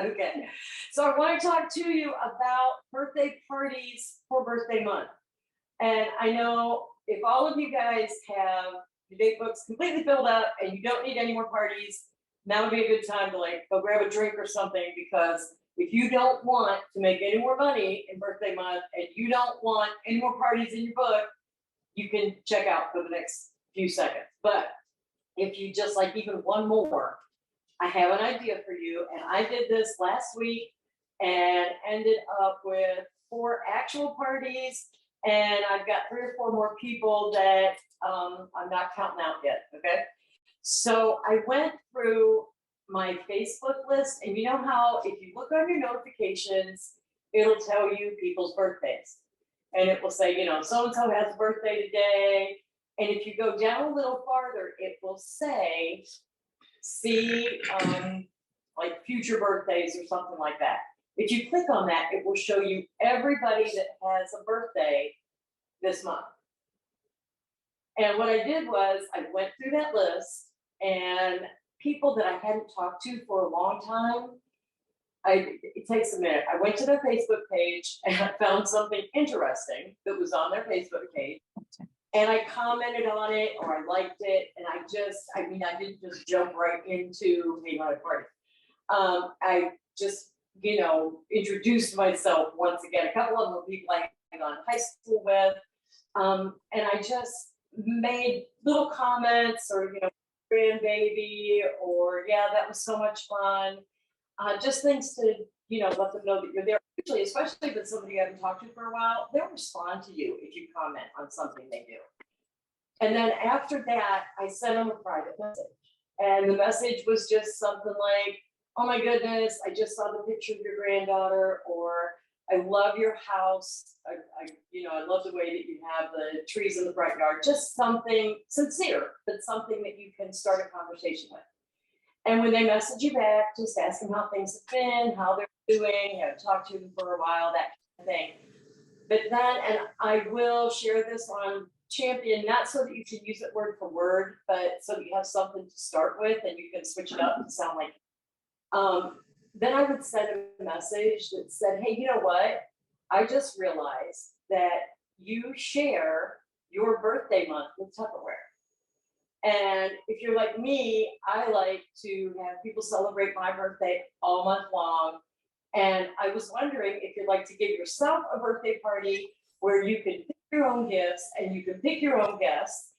Okay, so I want to talk to you about birthday parties for birthday month. And I know if all of you guys have your date books completely filled up and you don't need any more parties, now would be a good time to like go grab a drink or something, because if you don't want to make any more money in birthday month and you don't want any more parties in your book, you can check out for the next few seconds. But if you just like even one more, I have an idea for you. And I did this last week and ended up with 4 actual parties. And I've got 3 or 4 more people that I'm not counting out yet. Okay. So I went through my Facebook list, and you know how if you look on your notifications, it'll tell you people's birthdays. And it will say, so-and-so has a birthday today. And if you go down a little farther, it will say, see, like future birthdays or something like that. If you click on that, it will show you everybody that has a birthday this month. And what I did was I went through that list, and people that I hadn't talked to for a long time, it takes a minute. I went to their Facebook page and I found something interesting that was on their Facebook page. And I commented on it, or I liked it. And I didn't just jump right into, hey, my party. I just, introduced myself once again. A couple of them were people I had gone to high school with. And I just made little comments, or, grandbaby, or, yeah, that was so much fun. Just things to, let them know that you're there. Usually, especially if it's somebody you haven't talked to for a while, they'll respond to you if you comment on something they do. And then after that, I sent them a private message. And the message was just something like, oh my goodness, I just saw the picture of your granddaughter, or I love your house. I love the way that you have the trees in the front yard. Just something sincere, but something that you can start a conversation with. And when they message you back, just ask them how things have been, how they're doing, haven't talked to them for a while, that kind of thing. But then, and I will share this on Champion, not so that you can use it word for word, but so that you have something to start with and you can switch it up and sound like. Then I would send a message that said, hey, you know what? I just realized that you share your birthday month with Tupperware. And if you're like me, I like to have people celebrate my birthday all month long. And I was wondering if you'd like to give yourself a birthday party where you can pick your own gifts and you can pick your own guests.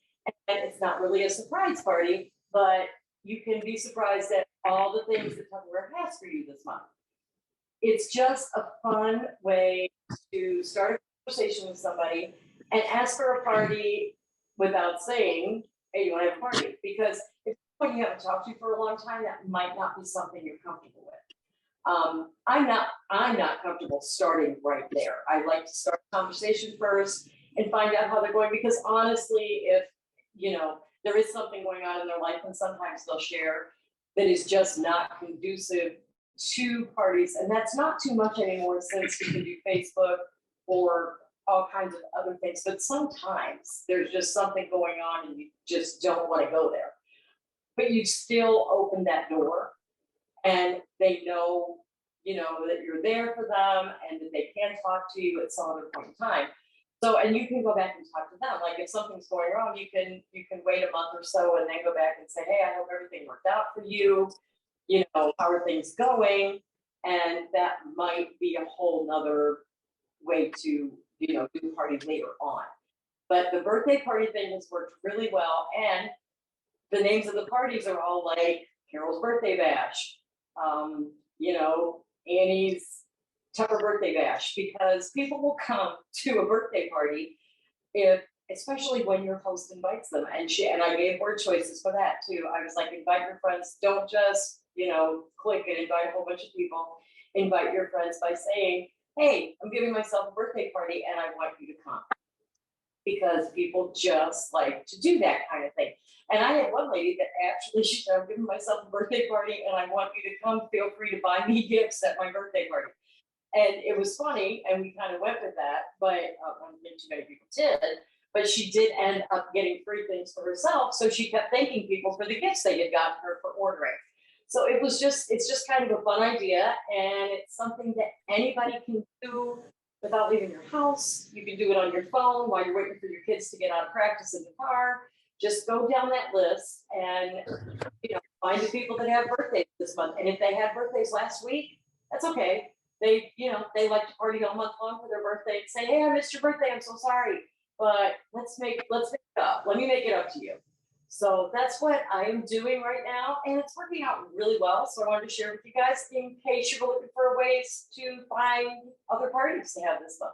And it's not really a surprise party, but you can be surprised at all the things that Tupperware has for you this month. It's just a fun way to start a conversation with somebody and ask for a party without saying, hey, you want to have a party? Because if someone you haven't talked to for a long time, that might not be something you're comfortable with. I'm not comfortable starting right there. I like to start a conversation first and find out how they're going, because honestly, if there is something going on in their life, and sometimes they'll share that is just not conducive to parties. And that's not too much anymore, since you can do Facebook or all kinds of other things. But sometimes there's just something going on and you just don't want to go there. But you still open that door, and they know, that you're there for them and that they can talk to you at some other point in time. So, and you can go back and talk to them. Like if something's going wrong, you can wait a month or so and then go back and say, hey, I hope everything worked out for you. How are things going? And that might be a whole nother way to, do the party later on. But the birthday party thing has worked really well. And the names of the parties are all like Carol's Birthday Bash, Annie's Tupper Birthday Bash, because people will come to a birthday party especially when your host invites them. And I gave word choices for that too. I was like, invite your friends. Don't just, click and invite a whole bunch of people. Invite your friends by saying, hey, I'm giving myself a birthday party and I want you to come. Because people just like to do that kind of thing. And I had one lady that actually, she said, I'm giving myself a birthday party and I want you to come. Feel free to buy me gifts at my birthday party. And it was funny, and we kind of went with that, but I don't think too many people did. But she did end up getting free things for herself, so she kept thanking people for the gifts they had gotten her for ordering. So it's just kind of a fun idea, and it's something that anybody can do without leaving your house. You can do it on your phone while you're waiting for your kids to get out of practice in the car. Just go down that list and, find the people that have birthdays this month. And if they had birthdays last week, that's okay. They like to party all month long for their birthday and say, hey, I missed your birthday. I'm so sorry. But let's make it up. Let me make it up to you. So that's what I am doing right now, and it's working out really well. So I wanted to share with you guys in case you're looking for ways to find other parties to have this month.